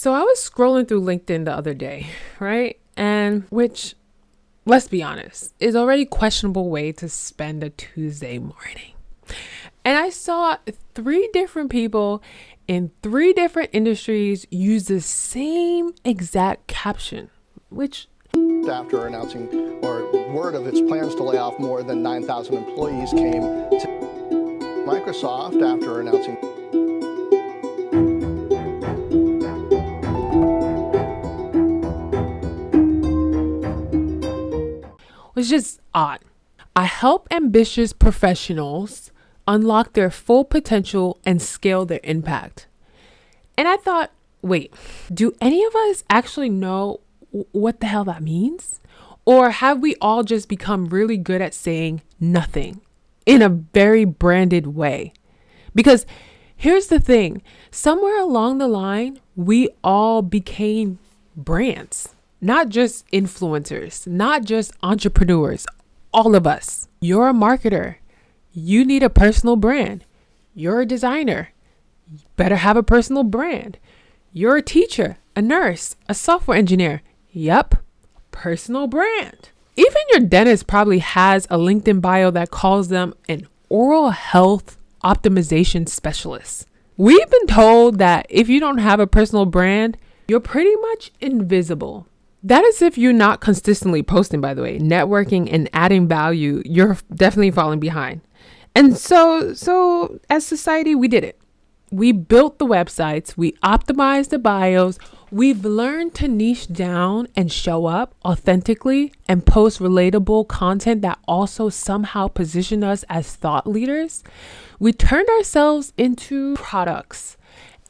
So I was scrolling through LinkedIn the other day, right? And which, let's be honest, is already questionable way to spend a Tuesday morning. And I saw 3 different people in 3 different industries use the same exact caption, which after announcing or word of its plans to lay off more than 9,000 employees came to Microsoft after announcing was just odd. I help ambitious professionals unlock their full potential and scale their impact. And I thought, wait, do any of us actually know what the hell that means? Or have we all just become really good at saying nothing in a very branded way? Because here's the thing, somewhere along the line, we all became brands. Not just influencers, not just entrepreneurs, all of us. You're a marketer. You need a personal brand. You're a designer. You better have a personal brand. You're a teacher, a nurse, a software engineer. Yep, personal brand. Even your dentist probably has a LinkedIn bio that calls them an oral health optimization specialist. We've been told that if you don't have a personal brand, you're pretty much invisible. That is if you're not consistently posting, by the way, networking and adding value, you're definitely falling behind. And so as society, we did it. We built the websites, we optimized the bios, we've learned to niche down and show up authentically and post relatable content that also somehow position us as thought leaders. We turned ourselves into products.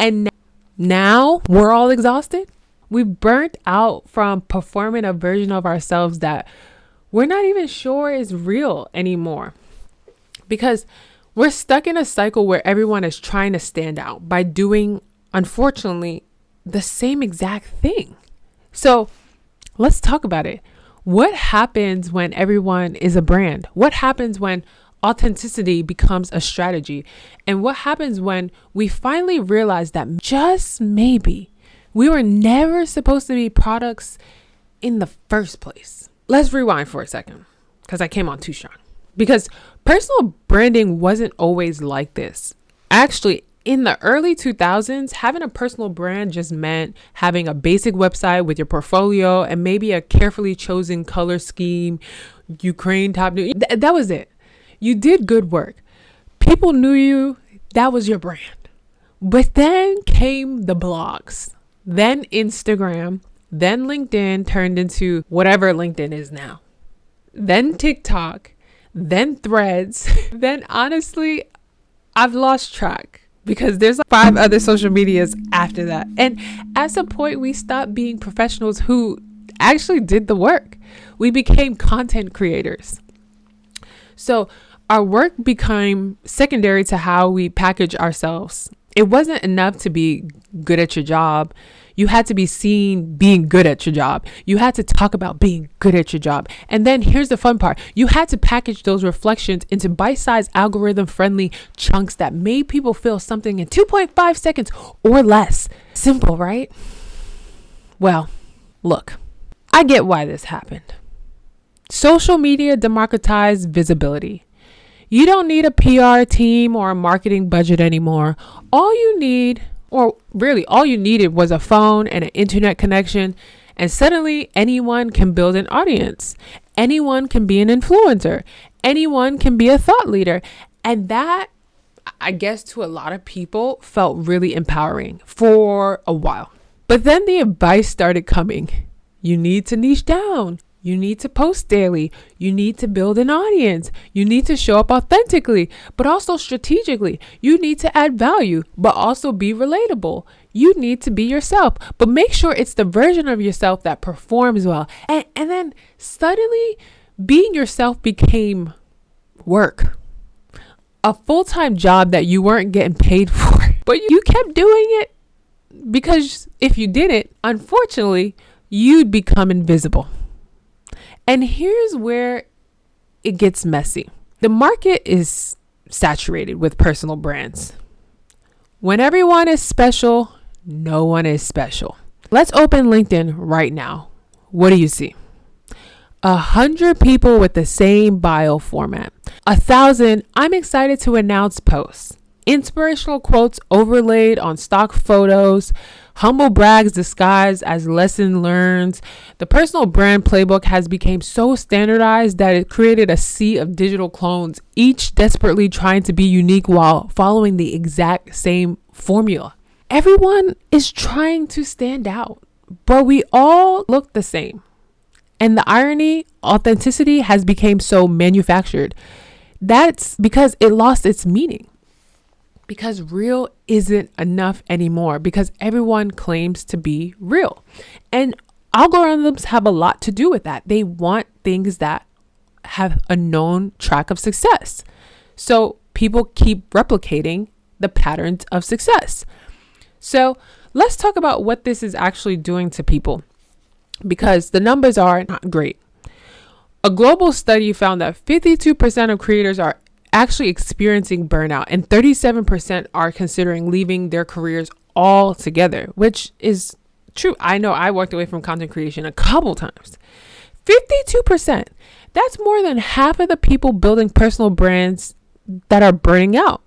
And now we're all exhausted. We've burnt out from performing a version of ourselves that we're not even sure is real anymore. Because we're stuck in a cycle where everyone is trying to stand out by doing, unfortunately, the same exact thing. So let's talk about it. What happens when everyone is a brand? What happens when authenticity becomes a strategy? And what happens when we finally realize that just maybe we were never supposed to be products in the first place? Let's rewind for a second because I came on too strong. Because personal branding wasn't always like this. Actually, in the early 2000s, having a personal brand just meant having a basic website with your portfolio and maybe a carefully chosen color scheme, Ukraine top news. That was it. You did good work. People knew you. That was your brand. But then came the blogs. Then Instagram, then LinkedIn turned into whatever LinkedIn is now. Then TikTok, then Threads. Then honestly, I've lost track because there's 5 other social medias after that. And at some point, we stopped being professionals who actually did the work. We became content creators. So our work became secondary to how we package ourselves. It wasn't enough to be good at your job. You had to be seen being good at your job. You had to talk about being good at your job. And then here's the fun part. You had to package those reflections into bite-sized algorithm-friendly chunks that made people feel something in 2.5 seconds or less. Simple, right? Well, look, I get why this happened. Social media democratized visibility. You don't need a PR team or a marketing budget anymore. All you need, or really all you needed, was a phone and an internet connection. And suddenly anyone can build an audience. Anyone can be an influencer. Anyone can be a thought leader. And that, I guess, to a lot of people felt really empowering for a while. But then the advice started coming. You need to niche down. You need to post daily. You need to build an audience. You need to show up authentically, but also strategically. You need to add value, but also be relatable. You need to be yourself, but make sure it's the version of yourself that performs well. And then suddenly being yourself became work. A full-time job that you weren't getting paid for, but you kept doing it because if you didn't, unfortunately, you'd become invisible. And here's where it gets messy. The market is saturated with personal brands. When everyone is special, no one is special. Let's open LinkedIn right now. What do you see? 100 people with the same bio format. 1,000 I'm excited to announce posts. Inspirational quotes overlaid on stock photos. Humble brags disguised as lesson learned. The personal brand playbook has become so standardized that it created a sea of digital clones, each desperately trying to be unique while following the exact same formula. Everyone is trying to stand out, but we all look the same. And the irony, authenticity has become so manufactured. That's because it lost its meaning. Because real isn't enough anymore, because everyone claims to be real. And algorithms have a lot to do with that. They want things that have a known track of success. So people keep replicating the patterns of success. So let's talk about what this is actually doing to people, because the numbers are not great. A global study found that 52% of creators are actually experiencing burnout, and 37% are considering leaving their careers altogether, which is true. I know I walked away from content creation a couple times. 52%. That's more than half of the people building personal brands that are burning out.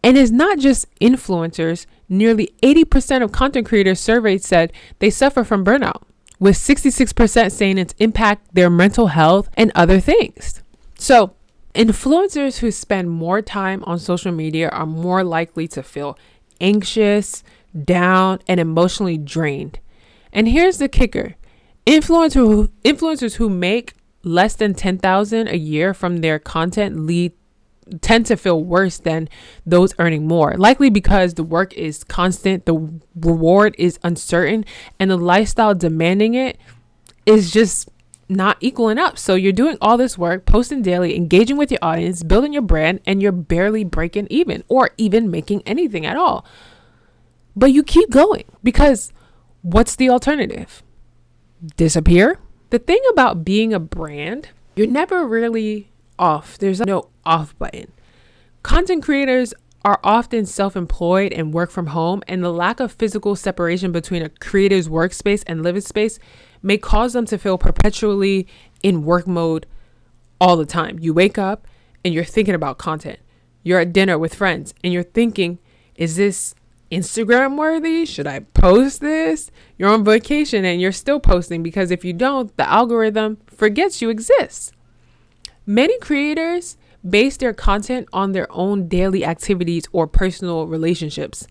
And it's not just influencers. Nearly 80% of content creators surveyed said they suffer from burnout, with 66% saying it's impact their mental health and other things. So influencers who spend more time on social media are more likely to feel anxious, down, and emotionally drained. And here's the kicker. Influencers who make less than $10,000 a year from their content tend to feel worse than those earning more, likely because the work is constant, the reward is uncertain, and the lifestyle demanding it is just not equaling up. So you're doing all this work, posting daily, engaging with your audience, building your brand, and you're barely breaking even or even making anything at all. But you keep going, because what's the alternative? Disappear? The thing about being a brand, you're never really off. There's no off button. Content creators are often self-employed and work from home, and the lack of physical separation between a creator's workspace and living space may cause them to feel perpetually in work mode all the time. You wake up and you're thinking about content. You're at dinner with friends and you're thinking, is this Instagram worthy? Should I post this? You're on vacation and you're still posting, because if you don't, the algorithm forgets you exist. Many creators base their content on their own daily activities or personal relationships,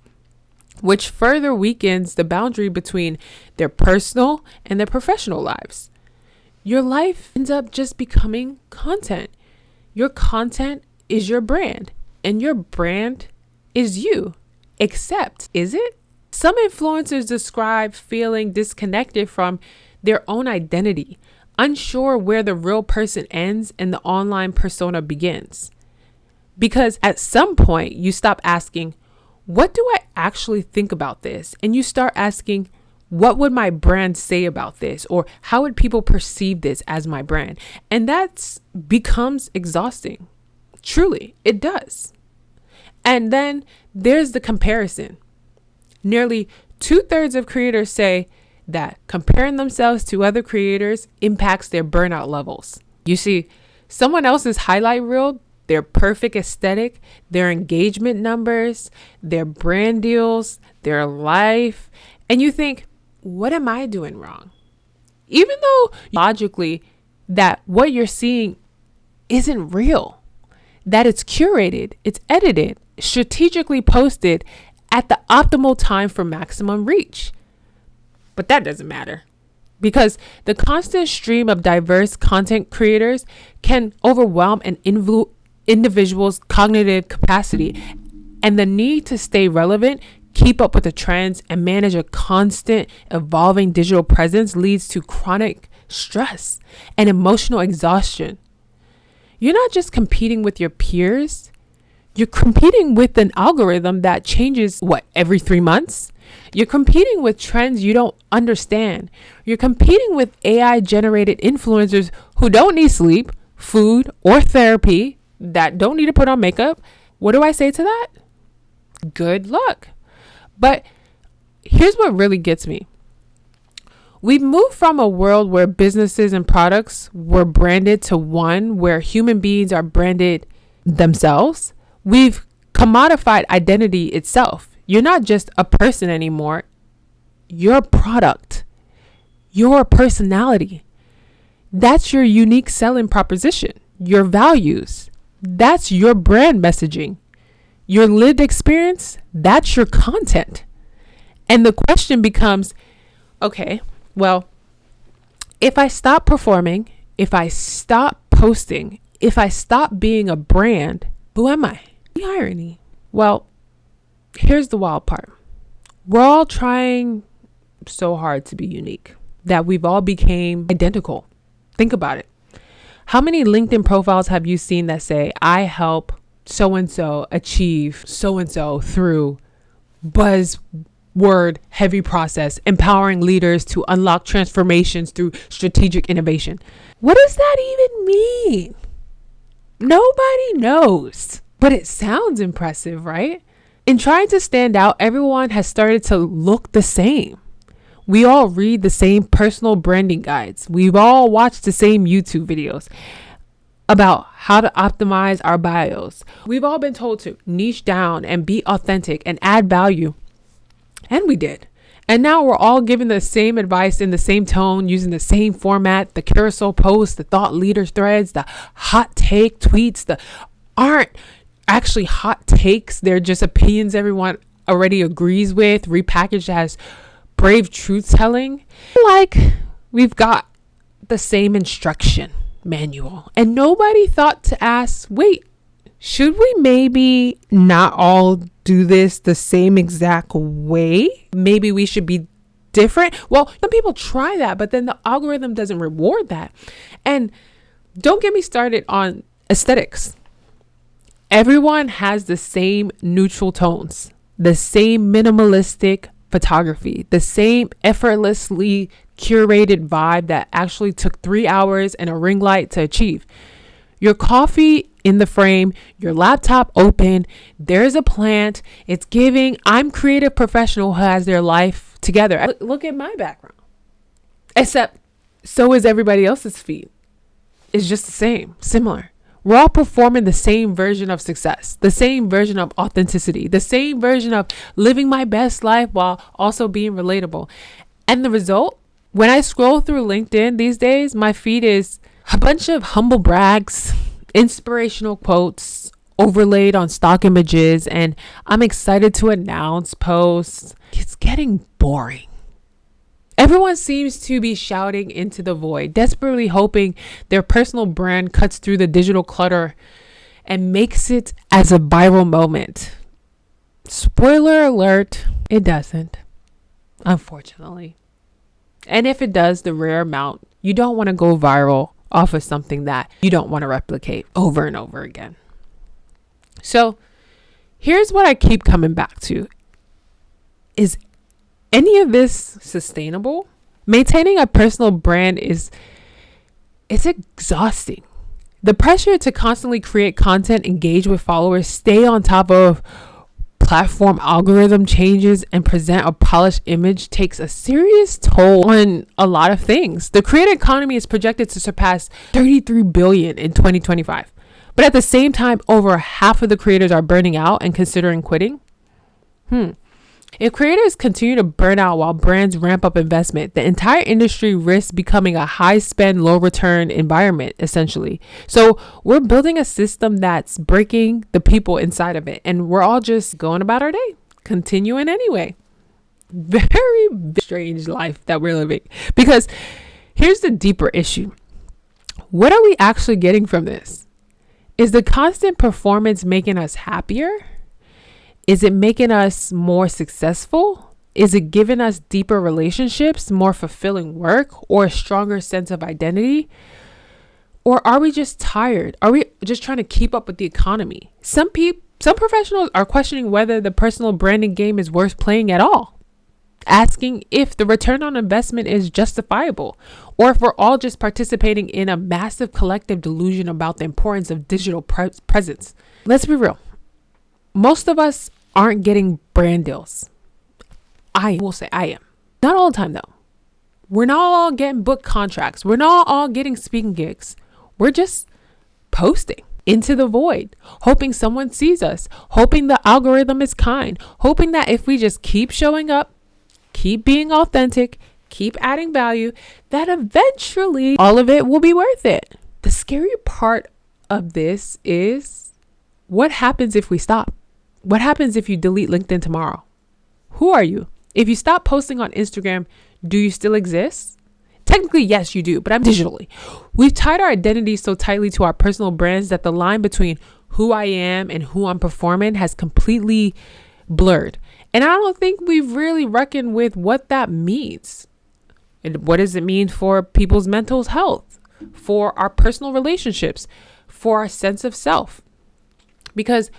which further weakens the boundary between their personal and their professional lives. Your life ends up just becoming content. Your content is your brand, and your brand is you. Except, is it? Some influencers describe feeling disconnected from their own identity, unsure where the real person ends and the online persona begins. Because at some point you stop asking, what do I actually think about this? And you start asking, what would my brand say about this? Or how would people perceive this as my brand? And that becomes exhausting. Truly, it does. And then there's the comparison. Nearly 2/3 of creators say that comparing themselves to other creators impacts their burnout levels. You see someone else's highlight reel, their perfect aesthetic, their engagement numbers, their brand deals, their life, and you think, what am I doing wrong? Even though logically that what you're seeing isn't real, that it's curated, it's edited, strategically posted at the optimal time for maximum reach. But that doesn't matter, because the constant stream of diverse content creators can overwhelm an individual's cognitive capacity, and the need to stay relevant, keep up with the trends, and manage a constant evolving digital presence leads to chronic stress and emotional exhaustion. You're not just competing with your peers, you're competing with an algorithm that changes every 3 months. You're competing with trends you don't understand. You're competing with AI generated influencers who don't need sleep, food, or therapy, that don't need to put on makeup. What do I say to that? Good luck. But here's what really gets me. We've moved from a world where businesses and products were branded to one where human beings are branded themselves. We've commodified identity itself. You're not just a person anymore. You're a product. You're a personality. That's your unique selling proposition. Your values. That's your brand messaging. Your lived experience. That's your content. And the question becomes, okay, well, if I stop performing, if I stop posting, if I stop being a brand, who am I? The irony. Well, here's the wild part. We're all trying so hard to be unique that we've all became identical. Think about it. How many LinkedIn profiles have you seen that say, I help so-and-so achieve so-and-so through buzzword heavy process, empowering leaders to unlock transformations through strategic innovation? What does that even mean? Nobody knows, but it sounds impressive, right? In trying to stand out, everyone has started to look the same. We all read the same personal branding guides. We've all watched the same YouTube videos about how to optimize our bios. We've all been told to niche down and be authentic and add value. And we did. And now we're all given the same advice in the same tone, using the same format, the carousel posts, the thought leader threads, the hot take tweets that aren't actually hot takes. They're just opinions everyone already agrees with, repackaged as brave truth telling. Like we've got the same instruction manual. And nobody thought to ask, wait, should we maybe not all do this the same exact way? Maybe we should be different. Well, some people try that, but then the algorithm doesn't reward that. And don't get me started on aesthetics. Everyone has the same neutral tones, the same minimalistic photography, the same effortlessly curated vibe that actually took 3 hours and a ring light to achieve. Your coffee in the frame, your laptop open, there's a plant, it's giving, I'm creative professional who has their life together. Look at my background. Except so is everybody else's feed. It's just the same, similar. We're all performing the same version of success, the same version of authenticity, the same version of living my best life while also being relatable. And the result, when I scroll through LinkedIn these days, my feed is a bunch of humble brags, inspirational quotes overlaid on stock images, and I'm excited to announce posts. It's getting boring. Everyone seems to be shouting into the void, desperately hoping their personal brand cuts through the digital clutter and makes it as a viral moment. Spoiler alert, it doesn't, unfortunately. And if it does, the rare amount, you don't want to go viral off of something that you don't want to replicate over and over again. So here's what I keep coming back to. Is any of this sustainable? Maintaining a personal brand it's exhausting. The pressure to constantly create content, engage with followers, stay on top of platform algorithm changes, and present a polished image takes a serious toll on a lot of things. The creator economy is projected to surpass 33 billion in 2025. But at the same time, over half of the creators are burning out and considering quitting. If creators continue to burn out while brands ramp up investment, the entire industry risks becoming a high spend, low return environment, essentially. So we're building a system that's breaking the people inside of it. And we're all just going about our day, continuing anyway. Very strange life that we're living. Because here's the deeper issue. What are we actually getting from this? Is the constant performance making us happier? Is it making us more successful? Is it giving us deeper relationships, more fulfilling work, or a stronger sense of identity? Or are we just tired? Are we just trying to keep up with the economy? Some professionals are questioning whether the personal branding game is worth playing at all, asking if the return on investment is justifiable, or if we're all just participating in a massive collective delusion about the importance of digital presence. Let's be real. Most of us aren't getting brand deals. I will say I am. Not all the time though. We're not all getting book contracts. We're not all getting speaking gigs. We're just posting into the void, hoping someone sees us, hoping the algorithm is kind, hoping that if we just keep showing up, keep being authentic, keep adding value, that eventually all of it will be worth it. The scary part of this is what happens if we stop? What happens if you delete LinkedIn tomorrow? Who are you? If you stop posting on Instagram, do you still exist? Technically, yes, you do, but I'm digitally. We've tied our identity so tightly to our personal brands that the line between who I am and who I'm performing has completely blurred. And I don't think we've really reckoned with what that means. And what does it mean for people's mental health, for our personal relationships, for our sense of self? Because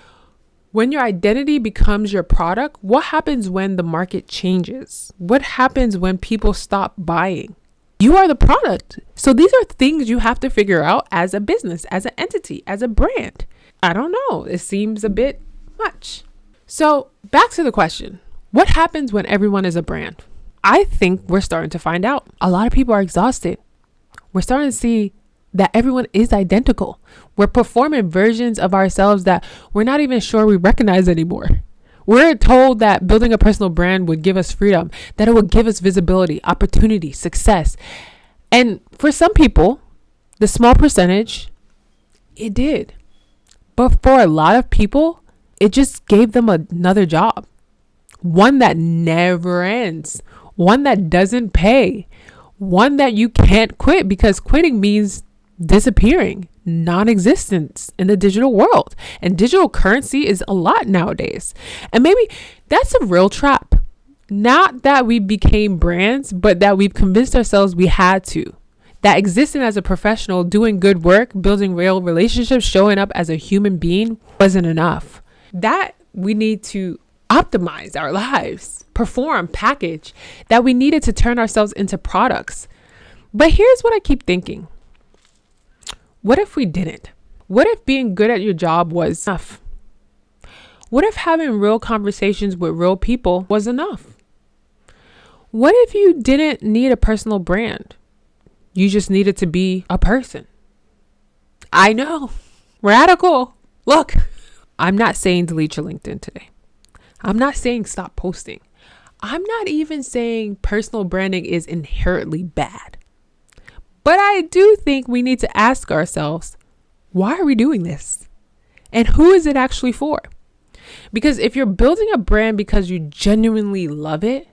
when your identity becomes your product, what happens when the market changes? What happens when people stop buying? You are the product. So these are things you have to figure out as a business, as an entity, as a brand. I don't know. It seems a bit much. So back to the question. What happens when everyone is a brand? I think we're starting to find out. A lot of people are exhausted. We're starting to see that everyone is identical. We're performing versions of ourselves that we're not even sure we recognize anymore. We're told that building a personal brand would give us freedom, that it would give us visibility, opportunity, success. And for some people, the small percentage, it did. But for a lot of people, it just gave them another job. One that never ends. One that doesn't pay. One that you can't quit, because quitting means disappearing, non-existence in the digital world. And digital currency is a lot nowadays. And maybe that's a real trap. Not that we became brands, but that we've convinced ourselves we had to. That existing as a professional, doing good work, building real relationships, showing up as a human being wasn't enough. That we need to optimize our lives, perform, package, that we needed to turn ourselves into products. But here's what I keep thinking. What if we didn't? What if being good at your job was enough? What if having real conversations with real people was enough? What if you didn't need a personal brand? You just needed to be a person. I know. Radical. Look, I'm not saying delete your LinkedIn today. I'm not saying stop posting. I'm not even saying personal branding is inherently bad. But I do think we need to ask ourselves, why are we doing this? And who is it actually for? Because if you're building a brand because you genuinely love it,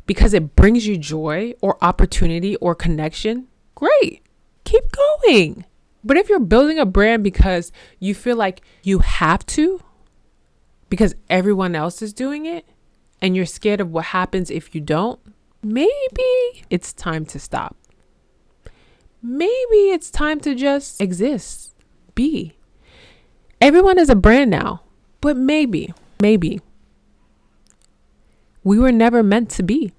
because it brings you joy or opportunity or connection, great, keep going. But if you're building a brand because you feel like you have to, because everyone else is doing it, and you're scared of what happens if you don't, maybe it's time to stop. Maybe it's time to just exist, be. Everyone is a brand now, but maybe we were never meant to be.